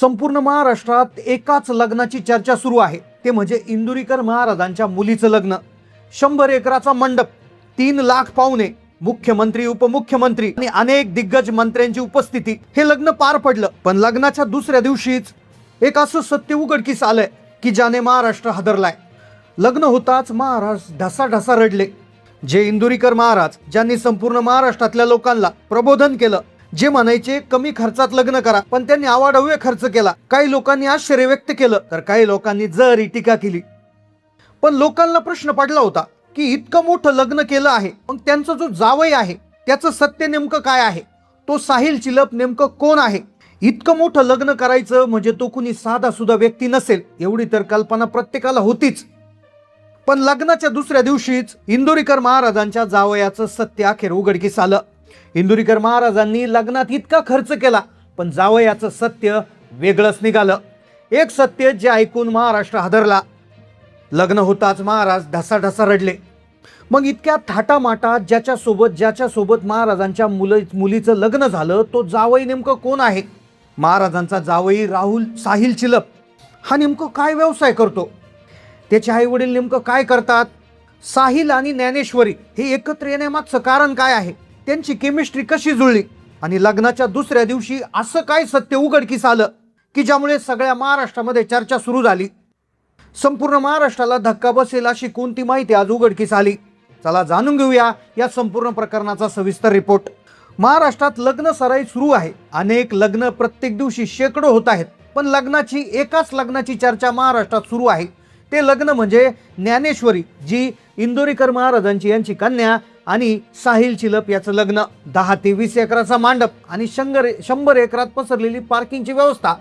संपूर्ण महाराष्ट्रात एकाच लग्नाची चर्चा सुरू आहे, ते म्हणजे इंदुरीकर महाराजांच्या मुलीचं लग्न. 100 एकराचा मंडप, 3 लाख पाहुणे, मुख्यमंत्री, उपमुख्यमंत्री आणि अनेक दिग्गज मंत्र्यांची उपस्थिती. हे लग्न पार पडलं, पण लग्नाच्या दुसऱ्या दिवशीच एक असं सत्य उघडकीस आलंय की ज्याने महाराष्ट्र हादरलाय. लग्न होताच महाराज ढसाढसा रडले. जे इंदुरीकर महाराज ज्यांनी संपूर्ण महाराष्ट्रातल्या लोकांना प्रबोधन केलं, जे म्हणायचे कमी खर्चात लग्न करा, पण त्यांनी आवाढव्य खर्च केला. काही लोकांनी आश्चर्य व्यक्त केलं, तर काही लोकांनी जरी टीका केली. पण लोकांना प्रश्न पडला होता की इतकं मोठं लग्न केलं आहे, मग त्यांचा जो जावई आहे त्याचं सत्य नेमकं काय आहे? तो साहिल चिलप नेमकं कोण आहे? इतकं मोठं लग्न करायचं म्हणजे तो कुणी साधा सुद्धा व्यक्ती नसेल, एवढी तर कल्पना प्रत्येकाला होतीच. पण लग्नाच्या दुसऱ्या दिवशीच इंदुरीकर महाराजांच्या जावयाचं सत्य अखेर उघडकीस आलं. इंदुरीकर महाराजांनी लग्नात इतका खर्च केला, पण जावयाचं सत्य वेगळंच निघालं. एक सत्य जे ऐकून महाराष्ट्र हादरला. लग्न होताच महाराज ढसाढसा रडले. मग इतक्या थाटामाटात ज्याच्यासोबत महाराजांच्या मुलीचं लग्न झालं, तो जावई नेमकं कोण आहे? महाराजांचा जावई राहुल साहिल चिलप हा नेमकं काय व्यवसाय करतो? त्याचे आई वडील नेमकं काय करतात? साहिल आणि ज्ञानेश्वरी हे एकत्र येण्यामागचं कारण काय आहे? त्यांची केमिस्ट्री कशी जुळली? आणि लग्नाच्या दुसऱ्या दिवशी असं काय सत्य उघडकीस आलं की ज्यामुळे सगळ्या महाराष्ट्रामध्ये चर्चा सुरू झाली? संपूर्ण महाराष्ट्राला धक्का बसेल अशी कोणती माहिती आज उघडकीस आली? चला जाणून घेऊया या संपूर्ण प्रकरणाचा सविस्तर रिपोर्ट. महाराष्ट्रात लग्न सराई सुरू आहे. अनेक लग्न प्रत्येक दिवशी शेकडो होत आहेत, पण एकाच लग्नाची चर्चा महाराष्ट्रात सुरू आहे. ते लग्न म्हणजे ज्ञानेश्वरी, जी इंदुरीकर महाराजांची यांची कन्या, आणि साहिल चिलप याचं लग्न. 10 ते 20 एकराचा मांडप आणि 100 एकरात पसरलेली पार्किंगची व्यवस्था,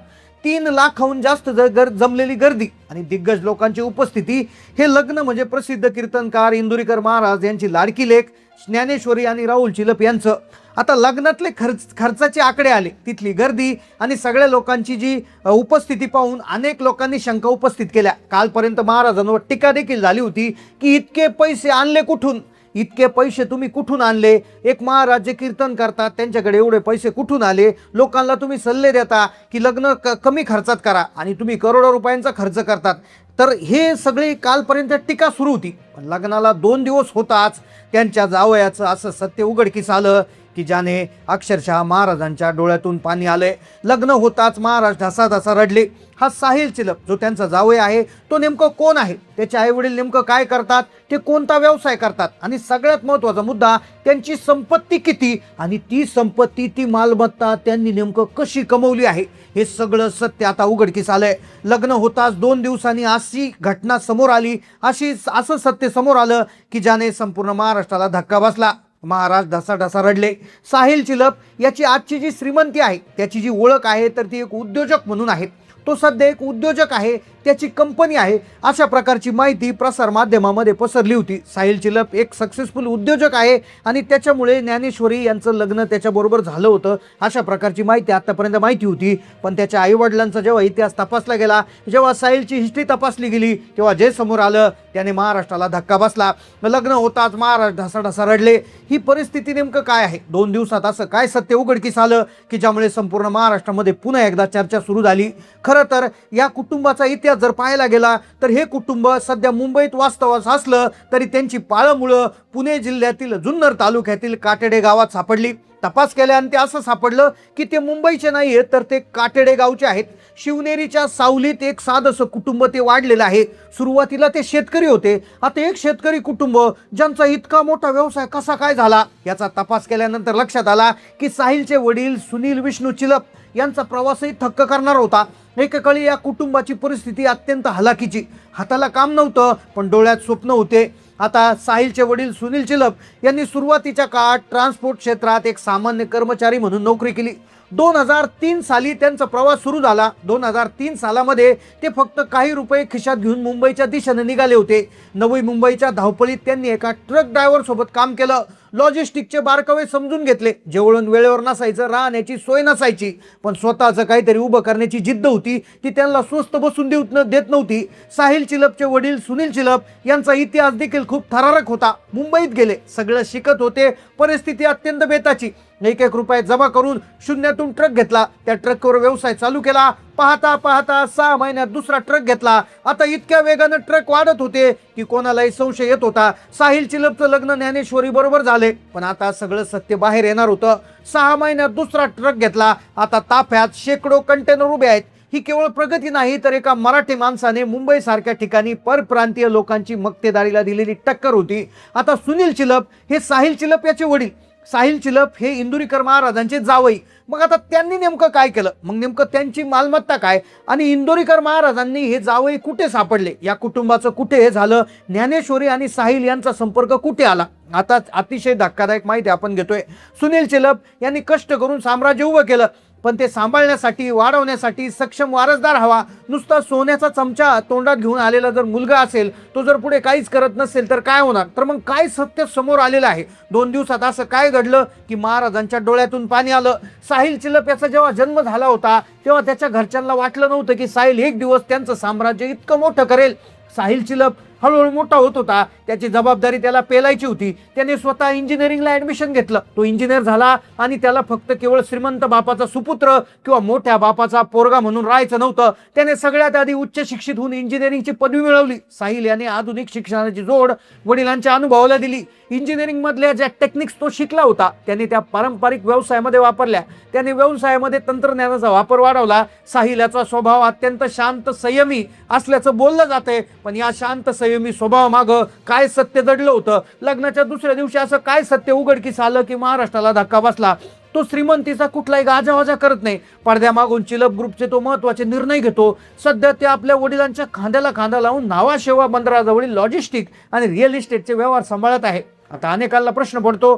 3 लाखाहून जास्त जमलेली गर्दी आणि दिग्गज लोकांची उपस्थिती. हे लग्न म्हणजे प्रसिद्ध कीर्तनकार इंदुरीकर महाराज यांची लाडकी लेक ज्ञानेश्वरी आणि राहुल चिलप यांचं. आता लग्नातले खर्चाचे आकडे आले, तिथली गर्दी आणि सगळ्या लोकांची जी उपस्थिती पाहून अनेक लोकांनी शंका उपस्थित केल्या. कालपर्यंत महाराजांवर टीका देखील झाली होती की इतके पैसे आणले कुठून? इतके पैसे तुम्ही कुठून आणले? एक महाराज जे कीर्तन करतात त्यांच्याकडे एवढे पैसे कुठून आले? लोकांना तुम्ही सल्ले देता की लग्न कमी खर्चात करा आणि तुम्ही करोडो रुपयांचा खर्च करतात. तर हे सगळे कालपर्यंत टीका सुरू होती. पण लग्नाला 2 दिवस होताच त्यांच्या जावयाचं असं सत्य उघडकीस आलं की ज्याने अक्षरशः महाराजांच्या डोळ्यातून पाणी आलंय. लग्न होताच महाराज ढसाढसा रडले. हा साहिल चिलप जो त्यांचा जावई आहे, तो नेमकं कोण आहे? त्याचे आई वडील नेमकं काय करतात? ते कोणता व्यवसाय करतात? आणि सगळ्यात महत्त्वाचा मुद्दा, त्यांची संपत्ती किती आणि ती संपत्ती, ती मालमत्ता त्यांनी नेमकं कशी कमवली आहे? हे सगळं सत्य आता उघडकीस आलंय. लग्न होताच 2 दिवसांनी अशी घटना समोर आली, असं सत्य समोर आलं की ज्याने संपूर्ण महाराष्ट्राला धक्का बसला. महाराज ढसाढसा रडले. साहिल चिलप याची आजची जी श्रीमंती आहे, त्याची जी ओळख आहे, तर ती एक उद्योजक म्हणून आहे. तो सध्या एक उद्योजक आहे, त्याची कंपनी आहे, अशा प्रकारची माहिती प्रसार माध्यमामध्ये पसरली होती. साहिल चिलप एक सक्सेसफुल उद्योजक आहे आणि त्याच्यामुळे ज्ञानेश्वरी यांचं लग्न त्याच्याबरोबर झालं होतं, अशा प्रकारची माहिती आतापर्यंत माहिती होती. पण त्याच्या आईवडिलांचा जेव्हा इतिहास तपासला गेला, जेव्हा साहिलची हिस्ट्री तपासली गेली, तेव्हा जे समोर आलं त्याने महाराष्ट्राला धक्का बसला. लग्न होताच महाराज ढसाढसा रडले. ही परिस्थिती नेमकं काय आहे? 2 दिवसात असं काय सत्य उघडकीस आलं की ज्यामुळे संपूर्ण महाराष्ट्रामध्ये पुन्हा एकदा चर्चा सुरू झाली? खरं तर या कुटुंबाचा इतिहास जर पाहायला गेला तर हे कुटुंब सध्या मुंबईत वास्तवास असलं तरी त्यांची पाळंमुळं पुणे जिल्ह्यातील जुन्नर तालुक्यातील काटेडे गावात सापडली. तपास केल्याने ते असं सापडलं की ते मुंबईचे नाही आहेत, तर ते काटेडे गावचे आहेत. शिवनेरीच्या सावलीत एक साधंसं कुटुंब ते वाढलेलं आहे. सुरुवातीला ते शेतकरी होते. आता एक शेतकरी कुटुंब ज्यांचा इतका मोठा व्यवसाय कसा काय झाला, याचा तपास केल्यानंतर लक्षात आला की साहिलचे वडील सुनील विष्णू चिलप यांचा प्रवासही थक्क करणार होता. एकेकाळी या कुटुंबाची परिस्थिती अत्यंत हलाखीची. हाताला काम नव्हतं, पण डोळ्यात स्वप्न होते. आता साहिलचे वडील सुनील चिलप यांनी सुरुवातीच्या काळात ट्रान्सपोर्ट क्षेत्रात एक सामान्य कर्मचारी म्हणून नोकरी केली. 2003 साली त्यांचा प्रवास सुरू झाला. 2003 सालामध्ये ते फक्त काही रुपये खिशात घेऊन मुंबईच्या दिशेने निघाले होते. नवी मुंबईच्या धावपळीत त्यांनी एका ट्रक ड्रायव्हर सोबत काम केलं. लॉजिस्टिकचे बारकावे समजून घेतले. जेवण वेळेवर नसायचं, राहण्याची सोय नसायची, पण स्वतःचं काहीतरी उभं करण्याची जिद्द होती, ती त्यांना स्वस्त बसून देत नव्हती. साहिल चिलपचे वडील सुनील चिलप यांचा इतिहास देखील खूप थरारक होता. मुंबईत गेले, सगळं शिकत होते, परिस्थिती अत्यंत बेताची. एक एक रुपये जमा करून शून्यातून ट्रक घेतला, त्या ट्रकवर व्यवसाय चालू केला. पाहता पाहता 6 महिन्यात दुसरा ट्रक घेतला. आता इतक्या वेगानं ट्रक वाढत होते की कोणालाही संशय येत होता साहिल चिलपचं लग्न ज्ञानेश्वरी बरोबर झाले. पण आता सगळं सत्य बाहेर येणार होतं. 6 महिन्यात दुसरा ट्रक घेतला. आता ताफ्यात शेकडो कंटेनर उभे आहेत. ही केवळ प्रगती नाही तर एका मराठी माणसाने मुंबई सारख्या ठिकाणी परप्रांतीय लोकांची मक्तेदारीला दिलेली टक्कर होती. आता सुनील चिलप हे साहिल चिलप याचे वडील, साहिल चिलप हे इंदुरीकर महाराजांचे जावई. मग आता त्यांनी नेमकं काय केलं, मग नेमकं त्यांची मालमत्ता काय आणि इंदुरीकर महाराजांनी हे जावई कुठे सापडले, या कुटुंबाचं कुठे हे झालं, ज्ञानेश्वरी आणि साहिल यांचा संपर्क कुठे आला. आता अतिशय धक्कादायक माहिती आपण घेतोय. सुनील चिलप यांनी कष्ट करून साम्राज्य उभं केलं, पण ते सांभाळण्यासाठी वाढवण्यासाठी सक्षम वारसदार हवा. नुसता सोन्याचा चमचा तोंडात घेऊन आलेला जर मुलगा असेल, तो जर पुढे काहीच करत नसेल तर काय होणार. तर मग काय सत्य समोर आलेलं आहे. 2 दिवसात असं काय घडलं की महाराजांच्या डोळ्यातून पाणी आलं. साहिल चिलप याचा जेव्हा जन्म झाला होता तेव्हा त्याच्या घरच्यांना वाटलं नव्हतं की साहिल एक दिवस त्यांचं साम्राज्य इतकं मोठं करेल. साहिल चिलप हळूहळू मोठा होत होता. त्याची जबाबदारी त्याला पेलायची होती. त्याने स्वतः इंजिनिअरिंगला ॲडमिशन घेतलं. तो इंजिनियर झाला आणि त्याला फक्त केवळ श्रीमंत बापाचा सुपुत्र किंवा मोठ्या बापाचा पोरगा म्हणून राहायचं नव्हतं. त्याने सगळ्यात आधी उच्च शिक्षित होऊन इंजिनिअरिंगची पदवी मिळवली. साहिल याने आधुनिक शिक्षणाची जोड वडिलांच्या अनुभवाला दिली. इंजिनिअरिंग मधल्या ज्या टेक्निक्स तो शिकला होता त्याने त्या पारंपरिक व्यवसायामध्ये वापरल्या. त्याने व्यवसायामध्ये तंत्रज्ञानाचा वापर वाढवला. साहिल याचा स्वभाव अत्यंत शांत संयमी असल्याचं बोललं जातंय. पण या शांत संयमी स्वभावामागं काय सत्य दडलं होतं. लग्नाच्या दुसऱ्या दिवशी असं काय सत्य उघडकीस आलं की महाराष्ट्राला धक्का बसला. तो श्रीमंतीचा कुठलाही गाजावाजा करत नाही. पडद्यामागून चिलप ग्रुपचे तो महत्वाचे निर्णय घेतो. सध्या ते आपल्या वडिलांच्या खांद्याला खांदा लावून नावाशेवा बंदराजवळील लॉजिस्टिक आणि रिअल इस्टेटचे व्यवहार सांभाळत आहे. आता अनेकांना प्रश्न पडतो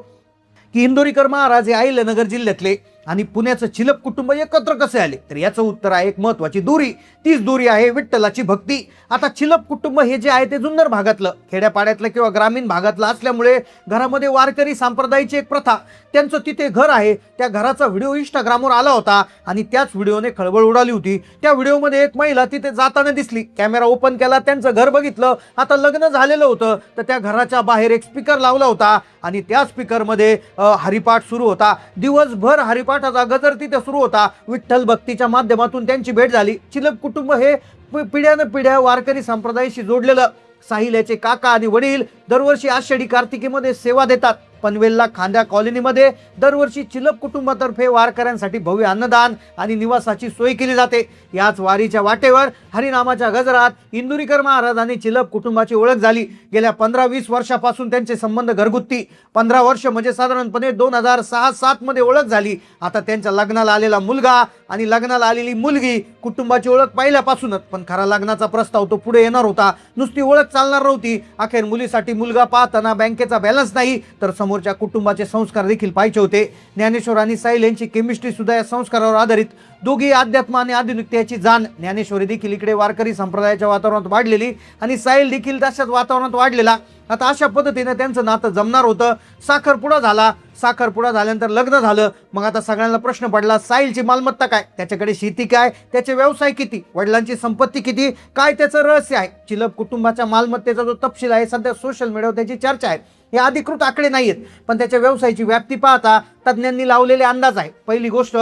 की इंदुरीकर महाराज हे अहिल्यानगर जिल्ह्यातले आणि पुण्याचं चिलप कुटुंब एकत्र कसे आले. तर याचं उत्तर आहे एक महत्वाची दुरी. तीच दुरी आहे विठ्ठलाची भक्ती. आता चिलप कुटुंब हे जे आहे ते जुन्नर भागातलं, खेड्यापाड्यातलं किंवा ग्रामीण भागातलं असल्यामुळे घरामध्ये वारकरी संप्रदायाची एक प्रथा, त्यांचं तिथे घर आहे. त्या घराचा व्हिडिओ इंस्टाग्रामवर आला होता आणि त्याच व्हिडिओने खळबळ उडाली होती. त्या व्हिडिओमध्ये एक महिला तिथे जाताना दिसली. कॅमेरा ओपन केला, त्यांचं घर बघितलं. आता लग्न झालेलं होतं तर त्या घराच्या बाहेर एक स्पीकर लावला होता आणि त्या स्पीकरमध्ये हरिपाठ सुरू होता. दिवसभर हरिपाठाचा गजर तिथे सुरू होता. विठ्ठल भक्तीच्या माध्यमातून त्यांची भेट झाली. चिलप कुटुंब हे पिढ्यानं पिढ्या वारकरी संप्रदायाशी जोडलेलं. साहिल याचे काका आणि वडील दरवर्षी आषाढी कार्तिकीमध्ये सेवा देतात. पनवेलला खांद्या कॉलनीमध्ये दरवर्षी चिलप कुटुंबातर्फे वारकऱ्यांसाठी भव्य अन्नदान आणि निवासाची सोय केली जाते. याच वारीच्या वाटेवर हरिनामाच्या गजरात इंदुरीकर महाराज आणि चिलप कुटुंबाची ओळख झाली. गेल्या 15-20 वर्षापासून त्यांचे संबंध घरगुती. 15 वर्ष म्हणजे साधारणपणे 2006-07 मध्ये ओळख झाली. आता त्यांच्या लग्नाला आलेला मुलगा आणि लग्नाला आलेली मुलगी, कुटुंबाची ओळख पहिल्यापासूनच. पण खरा लग्नाचा प्रस्ताव तो पुढे येणार होता. नुसती ओळख चालणार नव्हती. अखेर मुलीसाठी मुलगा पाहताना बँकेचा बॅलन्स नाही तर समोरच्या कुटुंबाचे संस्कार देखील पाहिजे होते. ज्ञानेश्वर आणि साहिल यांची केमिस्ट्री सुद्धा या संस्कारावर आधारित. दोघी अध्यात्म आणि आधुनिकतेची जाण. ज्ञानेश्वरी देखील इकडे वारकरी संप्रदायाच्या वातावरणात वाढलेली आणि साहिल देखील तशाच वातावरणात वाढलेला. आता अशा पद्धतीने त्यांचं नातं जमणार होतं. साखरपुडा झाला. साखरपुडा झाल्यानंतर लग्न झालं. मग आता सगळ्यांना प्रश्न पडला, साहिलची मालमत्ता काय, त्याच्याकडे शेती काय, त्याचे व्यवसाय किती, वडिलांची संपत्ती किती, काय त्याचं रहस्य आहे. चिलप कुटुंबाच्या मालमत्तेचा जो तपशील आहे सध्या सोशल मीडियावर त्याची चर्चा आहे. हे अधिकृत आकडे नाहीयेत पण त्याच्या व्यवसायाची व्याप्ती पाहता तज्ज्ञांनी लावलेले अंदाज आहे. पहिली गोष्ट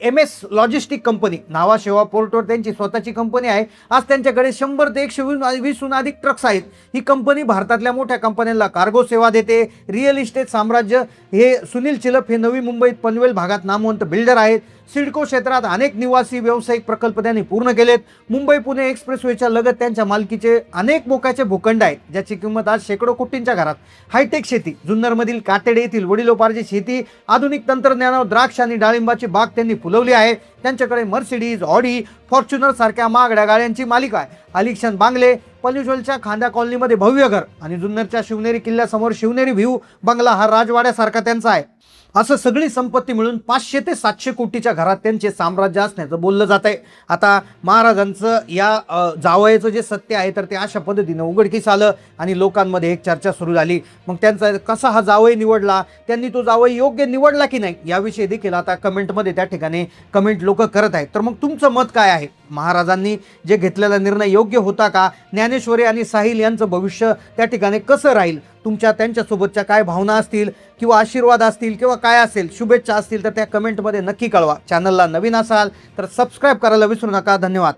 MS लॉजिस्टिक कंपनी, नावाशेवा पोर्टवर त्यांची स्वतःची कंपनी आहे. आज त्यांच्याकडे 100 ते 120हून अधिक ट्रक्स आहेत. ही कंपनी भारतातल्या मोठ्या कंपन्यांना कार्गो सेवा देते. रिअल इस्टेट साम्राज्य हे सुनील चिलप हे नवी मुंबईत पनवेल भागात नामवंत बिल्डर आहेत. सिडको क्षेत्रात अनेक निवासी व्यावसायिक प्रकल्प त्यांनी पूर्ण केलेत. मुंबई पुणे एक्सप्रेसवेच्या लगत त्यांच्या मालकीचे अनेक मोक्याचे भूखंड आहेत ज्याची किंमत आज शेकडो कोटींच्या घरात. हायटेक शेती, जुन्नरमधील कातेडे येथील वडिलोपार्जित शेती, आधुनिक तंत्रज्ञानावर द्राक्ष आणि डाळिंबाची बाग त्यांनी फुलवली आहे. त्यांच्याकडे मर्सिडीज, ऑडी, फॉर्च्युनर सारख्या महागड्या गाड्यांची मालिका आहे. अलिक्षण बांगले, पनवेलच्या खांद्या कॉलनीमध्ये भव्य घर आणि जुन्नरच्या शिवनेरी किल्ल्यासमोर शिवनेरी व्ह्यू बंगला हा राजवाड्यासारखा त्यांचा आहे. असं सगळी संपत्ती मिळून 500 ते 700 कोटीच्या घरात त्यांचे साम्राज्य असण्याचं बोललं जात आहे. आता महाराजांचं या जावयाचं जे सत्य आहे तर ते अशा पद्धतीनं उघडकीस आलं आणि लोकांमध्ये एक चर्चा सुरू झाली. मग त्यांचा कसा हा जावई निवडला, त्यांनी तो जावई योग्य निवडला की नाही याविषयी देखील आता कमेंटमध्ये त्या ठिकाणी कमेंट लोक लोक करत आहेत. तर मग तुमचं मत काय आहे? महाराजांनी जे घेतलेला निर्णय योग्य होता का? ज्ञानेश्वरी आणि साहिल यांचं भविष्य त्या ठिकाणी कसं राहील? तुमच्या त्यांच्यासोबतच्या काय भावना असतील किंवा आशीर्वाद असतील किंवा काय असेल, शुभेच्छा असतील तर त्या कमेंटमध्ये नक्की कळवा. चॅनलला नवीन असाल तर सबस्क्राईब करायला विसरू नका. धन्यवाद.